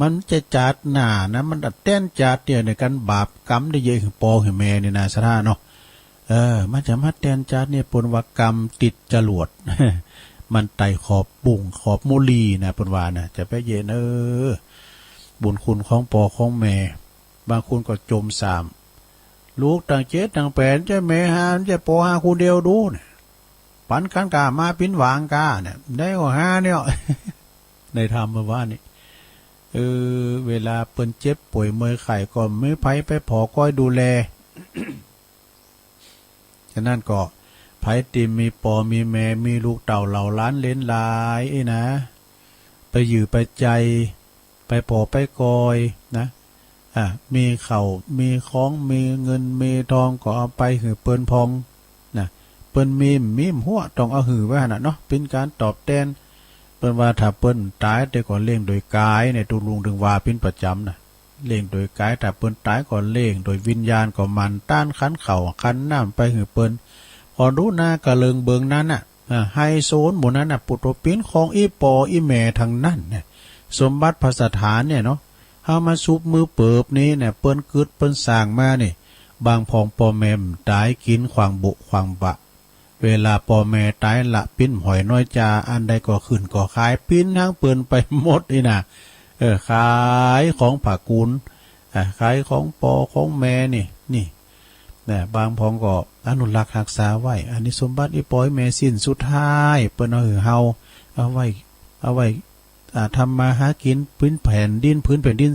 มันจะจัดหน้านะมันดัดแต้นจัดเดียวในกันบาปกรรมได้เยอะถึงปอถึงแม่นี่นะสถาเนาะมันจะมาแต้นจัดเนี่ยปนวกรรมติดจรวด มันไต่ขอบบุ่งขอบมุลีนะปนวานะจะไปเย็นบุญคุณของปอของแม่บางคนก็จมสามลูกต่าง7ต่าง8จะแม่หาจะปอหาคูเดียวดูเนี่ยปันขันกามาปิ้นหวางกาเนี่ยได้ก็หาเนี่ย ในธรรมว่านี่เวลาเปิ้นเจ็บป่วยเมื่อยไข้ก็ไม่ไปผอก้อยดูแล ฉะนั้นก็ไผติมีปอมีแม่มีลูกเต่าเหล่าล้านเล้นหลายนะไปอยู่ไปใจไปผอไปกอยนะมีเข่ามีของมีเงินมีทองก็เอาไปหือเปิ้นพองนะเปิ้นมีหัวต้องเอาหือไว้หั่นน่ะเนาะเป็นการตอบแทนเปิ้นว่าถ้าเปิ้นตายแต่ก่อนเลี้ยงโดยกายในตุลุงถึงว่าเป็นประจำนะเลี้ยงโดยกายถ้าเปิ้นตายก่อนเลี้ยงโดยวิญญาณก็มันต้านขันเข่าขันน้ำไปหือเปิ้นพอรู้หน้ากะเลิงเบิงนั้นน่ะไฮโซนหมู่นั้นน่ะปุตโตปิ้นของอีปออีแม่ทั้งนั้นเนี่ยสมบัติพระสถานเนี่ยเนาะเฮามาซุบมือเปิบนี้เนี่ยเปิ้นกึดเปิ้นสร้างมานี่บางพองปอแม่มตายกินขวางบุขวางบะเวลาปอแม่ตายละปิ้นหอยน้อยจาอันใดก็ขึ้นก็ขายปิ้นทั้งเปิ้นไปหมดนี่นะขายของผักกุลขายของปอของแม่นี่บางพองก็อนุรักษ์รักษาไว้อันนี้สมบัติอีปอยแม่สิ้นสุดท้ายเปิ้นเอาไว้ทำมาหากินพื้นแผ่นดิน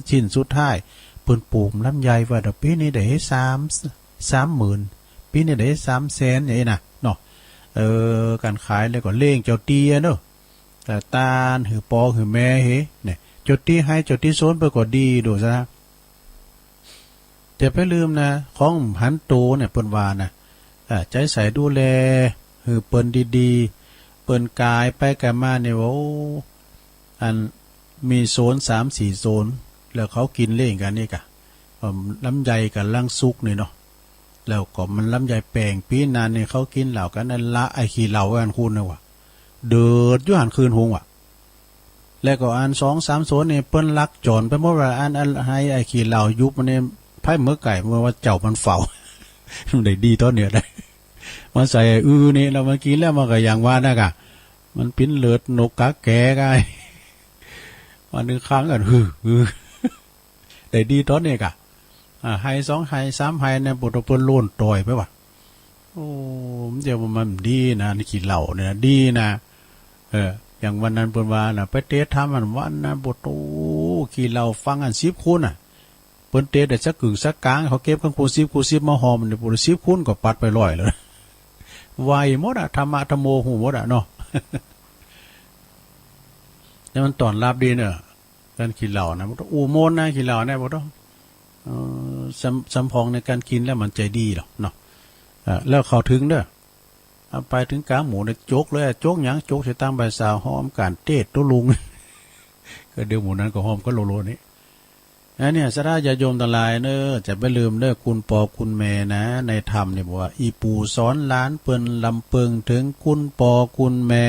สิ้นสุดท้ายเปิ้นปลูกลำไยว่าดอกปีนี้ได้30,000ปีนี้ได้300,000อย่างนี้นะเนาะการขายแล้วก็เล่งเจ้าเตี้ยเนาะแต่ตาลหือปอหือแม่เฮเนี่ยเจ้าตี้ให้เจ้าตี้โซนไปก็ดีดูซะนะจะไปลืมนะของหันโตเนี่ยเปิ้นว่านะใจใส่ดูแลหือเปิ้นดีๆเปิ้นกายไปกันมาเนี่ยว่าอันมีโซน3-4โซนแล้วเขากินเล่งกันนี่กะลำไยกับลังซุกนี่เนาะแล้วก็มันลำไยแปลงปีนานเนี่ยเขากินเหล่ากันนั่นละไอขี้เหล่ากันคุณนะวะ เดือดอยู่หันคืนหงว่ะแล้วก็อัน2-3โซนนี่เปิ้นลักจอนไปหมดว่าอันให้ไอ้ขี้เหล้ายุบมันนี่ไผเมื่อไก่เมื่อว่าเจ้ามันเฝ้า ได้ดีตอนเนี่ยได้มาใส่นี่แล้วมันกินแล้วมันก็อย่างว่านะกะมันปิ้นเลือดนกกะแก่กายวันนึงครั้งกันได้ดีตอนเนี่ยกะไฮ2ไฮ3ไฮเนี่ยปุถเปิ้นโล่นต่อยไปว่ะโอ้เดี๋ยวมันดีนะนี่ขี้เหล้าเนี่ยดีนะอย่างวันนั้นเปิ้นว่าน่ะไปเตะทำมันวันนั้นบ่โตขี้เหล้าฟังอัน10คูณน่ะเปิ้นเตะได้สักกึ่งสักกลางเขาเก็บกันคูณ10คูณ10มาหอมนี่บ่10คูณก็ปัดไป100แล้วไวหมดอ่ะธรรมะธรรมโมหูหมดอ่ะเนาะ แล้วมันตอนรับดีเนอะการกินเหล้านะบ่ต้องอูโมนนะกินเหล้านะบ่ต้องสำพองในการกินแล้วมันใจดีหรอกเนาะแล้วเข้าถึงเด้อไปถึงกลางหมูเนี่ยโจกเลยโจกหยังโจกใส่ตามใบสาวหอมการเตดตัวลุง ก็เดี๋ยวหมูนั้นก็หอมก็โลโลนี้เนี่ยสระญาโยมทั้งหลายเนอะจะไม่ลืมเด้อคุณปอคุณแม่นะในธรรมเนี่ยบอกว่าอีปู่สอนหลานเปิ้นลำเปิงถึงคุณปอคุณแม่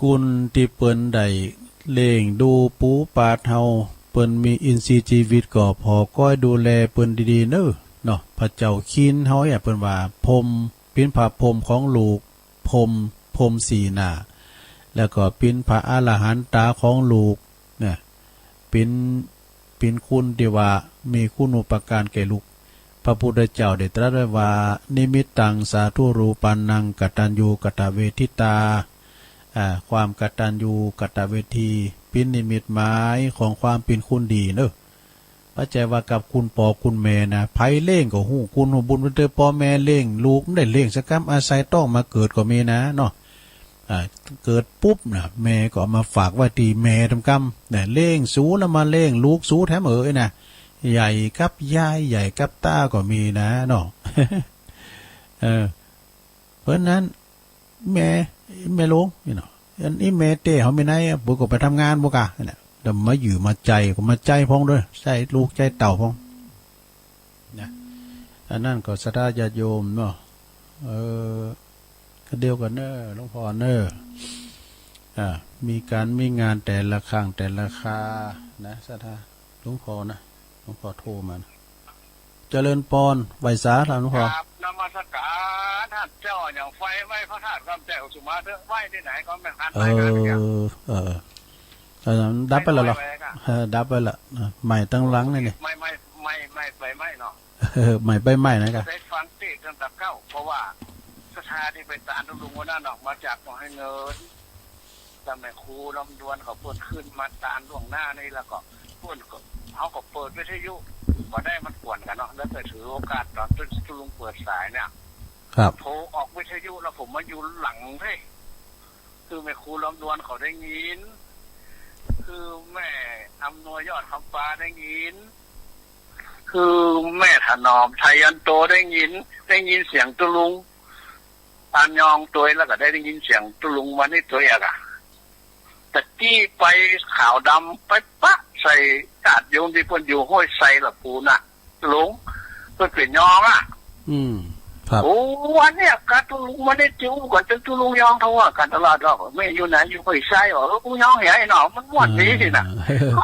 กุนที่เปิ้นได้เล่งดูปูปาเฮาเปิ้นมีอินทรีย์ชีวิตก็พอก้อยดูแลเปิ้นดีๆเนอะเนาะพระเจ้าคินเฮาเปิ้นว่าพรมเป็นพระพรมของลูกพรมสีหน้าแล้วก็เป็นพระอรหันตาของลูกเนี่ยเป็นคุณที่ว่ามีคุณอุปการแก่ลูกพระพุทธเจ้าได้ตรัสไว้ว่านิมิตตังสาธุรูปันนังกตัญญูกตเวทิตาความกตัญญูกตเวทีเป็นนิมิตหมายของความเป็นคุณดีเนอะพระเจ้าว่ากับคุณปอคุณแม่นะไผเล่งก็ฮู้คุณฮู้บุญเตอพ่อแม่เล่งลูกไม่ได้เล่งสักคำอาศัยต้องมาเกิดก็มีนะเนาะเกิดปุ๊บนะแม่ก็มาฝากไว้ตีแม่ทำกรรมเนี่ยเล่งสูแล้วมาเล่งลูกสูแถมนะใหญ่กับยายใหญ่กับตาก็มีนะเนาะ เพราะนั้นแม่ลงนี่เนาะอันนี้แม่เต้เขาไม่ไหนบุกก็ไปทำงานบุกอะเนี่ยเดี๋ยวมาอยู่มาใจก็มาใจพ้องด้วยใจลูกใจเต่าพ้องนะอันนั้นก็ศรัทธาญาติโยมเนาะก็เดียวกันเนอะหลวงพ่อเนอะมีงานแต่ละครั้งแต่ละคานะศรัทธาหลวงพ่อนะหลวงพ่อโทรมานะเจริญปอนไหวสาหลวงพ่อนมัสการท่านเจ้าอย่างไฟไหม้พระธาตุคำแก้วสุมาเถอะไหว้ที่ไหนก็ไม่ทันไปกันอย่างดับไปแล้วหรอดับไปละใหม่ตั้งหลังนี่นี่ไม่ไปไม่เนาะใหม่ไปใหม่นะครับได้ฟังตีตั้งแต่เก้าเพราะว่าสถานที่ไปตานลุงวันนั้นออกมาจากต้องให้เงินตำแหน่งครูลำดวนเขาเปิดขึ้นมาตานล่วงหน้านี่แล้วก็พูดเขาก็เปิดวิทยุพอได้มันกวนกันเนาะแล้วไปถือโอกาสตอนที่ลุงเปิดสายเนี่ยครับโทรออกวิทยุแล้วผมมาอยู่หลังเฮ้คือแม่ครูลำดวนเขาได้ยินคือแม่อำนวยยอดคำฟ้าได้ยินคือแม่ถนอมไทยันโตได้ยินเสียงตุลุงปานยองตัวแล้วก็ได้ยินเสียงตุลุงมานี่ตัวเองอะแต่ที่ไปขาวดำไปปะใส่กาดโยมที่เพิ่นอยู่ห้วยไซละปูน่ะลุงเพิ่นเป็นยองอ่ะครับโอ้วันเนี้ยกาตุลุงมาได้จิ้วก่อนจนตุลุงยองเท่าว่ากันตลอดหรอกไม่อยู่ไหนอยู่ห้วยไซหรอกูยองเหี้ยไอ้หนอมันม่วนนี้สิน่ะ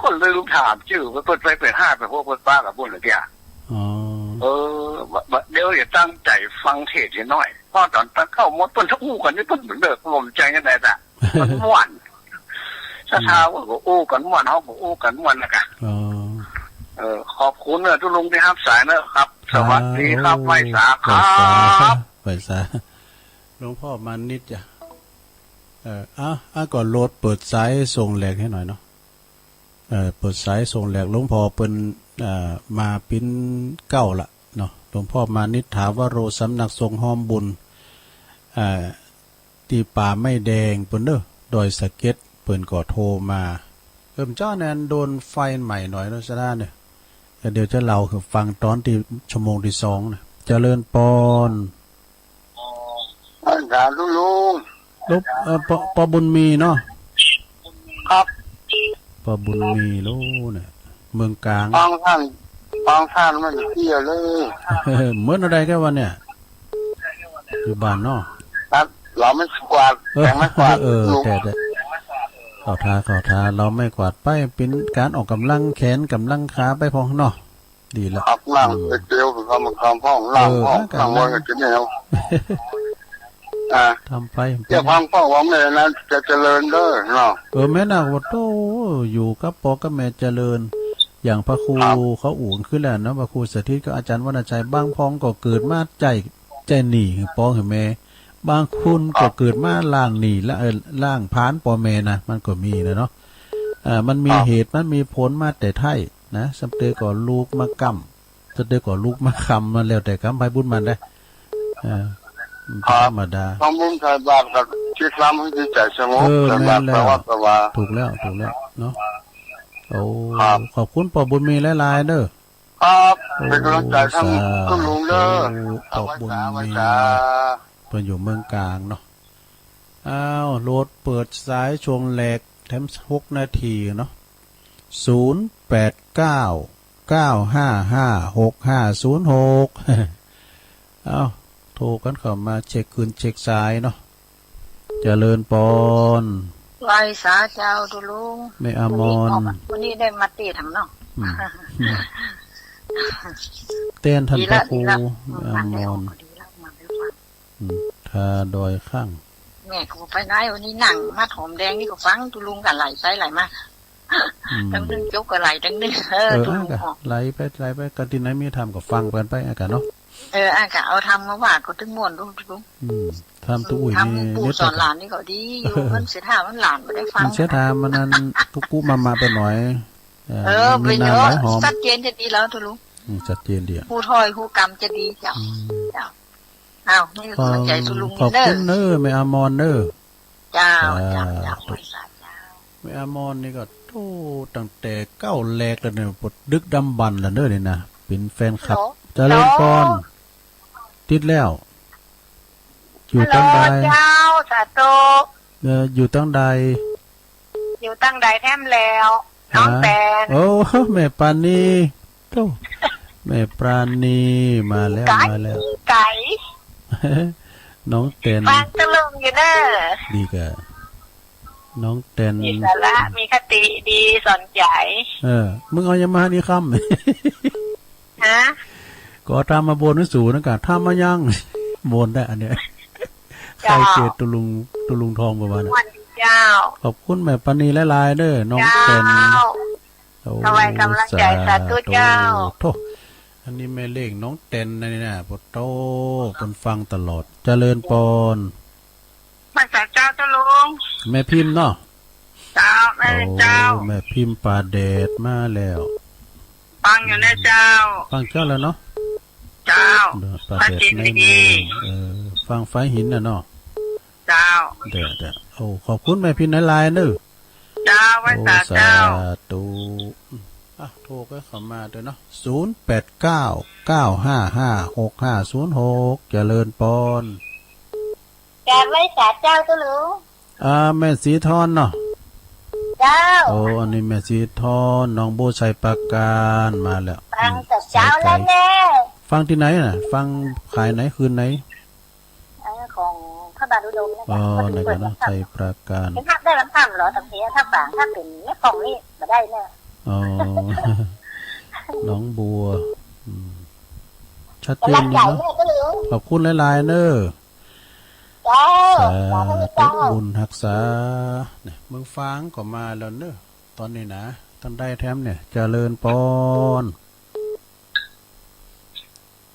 ก็ลืมถามชื่อเพิ่นไปเป็น5ไปพวกเพิ่นป้ากับบุญละแกเดี๋ยวอย่าตั้งใจฟังเทศน์ให้น้อยเพราะตอนเข้าหมดเพิ่นทั้งอู้กันนี่เพิ่นเหมือนเด้อลมใจกันได้จ้ะมันม่วนถ้าว่าก็อู้กันม่วนเฮาก็อู้กันม่วนนะกะขอบคุณทุกลุงที่รับสายนะครับสวัสดีครับไว้สาครับไว้สาหลวงพ่อมานิดจ้ะก่อนโหลดเปิดสายส่งแหลกให้หน่อยเนาะเปิดสายส่งแหลกหลวงพ่อเปิ้นมาปิ้นเก้าละเนาะหลวงพ่อมานิดถาวโรสำนักทรงหอมบุญที่ป่าไม่แดงเปิ้นเด้อโดยสะเก็ตเปิ้นก็โทรมาเจ้าแนนโดนไฟใหม่หน่อยเนาะซะได้เนี่ยเดี๋ยวจะเล่าคือฟังตอนที่ชั่วโมงที่2นะเจริญปอนถามลุงปอบุญมีเนาะครับปอบุญมีลูกเนี่ยเมืองกลางบางท่านมันเที่ยวเลยเหมือนอะไรแค่วันเนี่ยอยู่บ้านเนาะครับเราไม่กวาด แต่ไม่กวาด ลุง แต่ขอทาเราไม่กวาดไปเป็นการออกกำลังแขนกำลังขาไปพองเนาะดีละ ขับล่างไปเกลียวคือคำห้องล่างห้องล่างวันกินเนี่ยทำไป เจ้าพังพ่อของแม่นั้นจะเจริญเด้อเนาะ แม่นาว่าโตอยู่กับพ่อกับแม่เจริญ อย่างพระครูเขาอุ่นขึ้นแล้วเนาะพระครูสถิตกับอาจารย์วรรณชัยบางพองก็เกิดมาใจหนีป้องแม่บางคุณก็เกิดมาล่างหนีและล่างพานปอแม่นะมันก็มีนะเนาะมันมีเหตุมันมีผลมาแต่ไทยนะสำเตยก่อลูกมากำสำเตยก่อลูกมาคำมันแล้วแต่กำไปบุญมันได้ธรรมดาทำบุญใส่บาตรกับคิดล้ำให้ใจสงบใส่บาตรประวัติประวาถูกแล้วเนาะโอ้ขอบคุณปอบุญมีหลายๆเด้อครับเป็นกำลังใจทั้งคุณลุงเด้อปอบุญมีเพิ่นอยู่เมืองกลางเนาะอ้าวโหลดเปิดสายช่วงแหลกแถม6 นาทีเนาะ0899556506อ้าวโทรกันเข้ามาเช็คคืนเช็คสายเนาะเจริญปอนไหวสาเจ้าตุลุงไม่อมรวันนี้ได้มาตีทำเนาะเต้นทันพระครูอมรทาดอยข้างแม่กูไปไหนวันนี้นั่งมาถมแดงนี่ก็ฟังตุลุงกันไหลไซไหลมาตั้งนึงจกก็ไหลตั้งนึงตุลุงไหลไปกันที่ไหนมีทำก็ฟังกันไปอากาศเนาะอากาศเอาทำมาว่าก็ถึงม่วนลุงทำตู้อุ่นนี่ปู่สอนหลานนี่ก็ดีอยู่มันเสียท่ามันหลานไม่ได้ฟังมันเสียท่ามันนั้นกุ๊กมาไปหน่อยเป็นเยอะชัดเจนจะดีแล้วตุลุงชัดเจนดีผู้ถอยผู้กรรมจะดีเจ้าอ้าวนี่กำลังใจตุลุงขอบคุณเนอไม่อมรเนอเจ้าไม่อมรนี่ก็โตตั้งแต่เก้าแรกแล้วเนี่ยปดดึกดำบรรพ์แล้วเนอเนี่ยนะเป็นแฟนคลับจะเล่นปอนติดแล้วอยู่ตั้งใดเจ้าสาธุอยู่ตั้งใดแท้มแล้วน้องแตนโอ้แม่ปานีโตแม่ปราณีมาแล้วไก่น้องเต็นฟังตะลุงอยู่เด้อดีกะน้องเต็นมีสาระมีคติดีสนใจมึงเอายามานี่ค่ำฮะก็ทำมาบนวิสูนะกะทำมายังบนได้อันเนี้ยใครเกตตุลุงทองประมาณนั้นขอบคุณแม่ปานีหลายๆเด้อน้องเต็นทำไมกำลังใจสาธุเจ้าอันนี้แม่เลขน้องเต็นนี่นะปโตคนฟังตลอดเจริญปอนมาจากเจ้าตะลุงแม่พิมพ์เนาะเจ้าแม่เจ้าแม่พิมพ์ป่าเดชมาแล้วฟังอยู่นะเจ้าฟังเจ้าแล้วเนาะเจ้าป่าเดชในเมืองฟังไฟหินน่ะเนาะเจ้าเดี๋ยวโอ้ขอบคุณแม่พิมพ์ในไลน์เนอะเจ้าไว้สาธุโทรก็เข้ามาด้วยเนาะ0899556506เจริญปอนแกไว้สาเจ้าตุลุงแม่สีทอนเนาะเจ้าโอ้อันนี้แม่สีทอนน้องโบชัยปราการมาแล้วฟังจากเจ้าแล้วแน่ฟังที่ไหนน่ะฟังขายไหนคืนไหนของพระบาทอุดมไหนกันเนาะชัยปราการถ้าได้ลำทำเหรอตั้งแต่ถ้าฝังถ้าเป็นเนี่ยของนี่มาได้แน่น้องบัวชัดเจนดีเนาะขอบคุณหลายๆเนอะบุญรักษาเนี่ยเมืองฟ้างก็มาแล้วเนอะตอนนี้นะท่านได้แถมเนี่ยเจริญปอน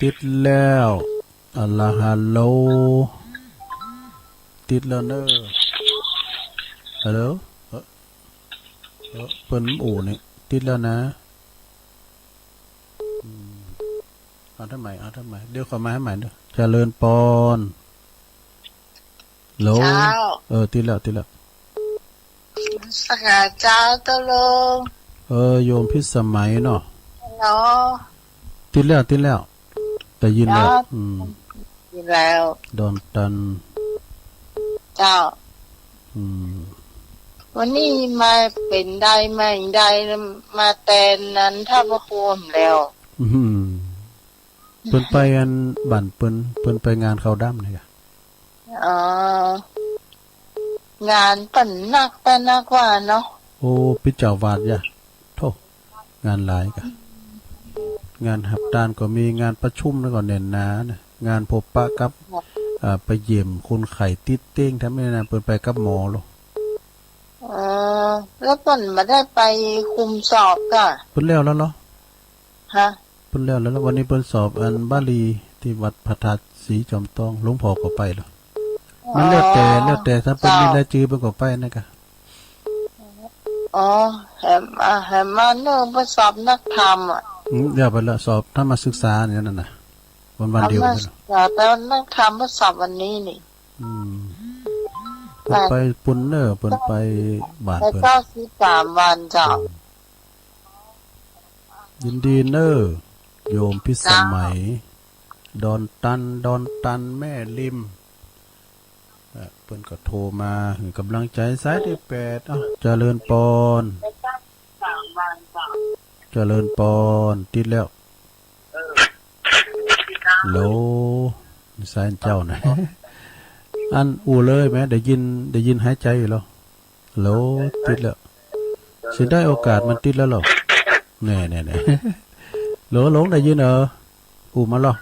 ติดแล้วอัลลาฮัลโหลติดแล้วเนอะฮัลโหลเปิ้นอู่นี่ติดแล้วนะเอาทำไมเดี๋ยวขอมาให้ใหม่เด้อเจริญปอนโหลติดแล้วสักการะเจ้าตะลุงโยมพิสมัยเนาะติดแล้วแต่ยินแล้วยินแล้วดอนตันเจ้าวันนี้มาเป็นได้ไม่ได้มาแต่นั้นถ้าพระควมแล้วเปิ้นไปอันบ้านเปิ้นไปงานเขาดำนี่ค่ะ งานปั่นนักแต่นักว่าเนาะโอ้ปิเจ้าวาดยะโธ่งานหลายกะงานหับด้านก็มีงานประชุมแล้วก็แน่นหนานะงานพบปะกับไปเยี่ยมคนไข้ติดเต้งทำให้นะเปิดไปกับหมอหรอแล้วปั่นมาได้ไปคุมสอบก่ะเพิ่นแล้วเหรอฮะเพิ่นแล้ววันนี้เพิ่นสอบอันบาลีที่วัดพระธาตุศรีจอมทองหลวงพ่อก็ไปเหรอมันแล้วแต่ถ้าเพิ่นมีรายชื่อเพิ่นก็ไปนะกะแหมมาเนื่องไปสอบนักธรรมเดี๋ยวไปแล้วสอบธรรมศึกษาเนี่ยนั่นน่ะวันเดียวเลยแต่นักธรรมมาสอบวันนี้นี่ไปปุ่นเนอร์เปิ้นไปบาทเปิ้น93วันจ้ะยินดีเนอร์โยมพิสมัยดอนตันแม่ริมเปิ้นก็โทรมาให้กำลังใจสายที่8เจริญปอนเจริญปอนติดแล้วโลสายเจ้านะอันอูเลยแม้ได้ยินหายใจอยู่แล้วโลติดแล้วสิได้โอกาสมันติดแล้วหรอแน่ๆๆโหลได้ยินอูมาหรอ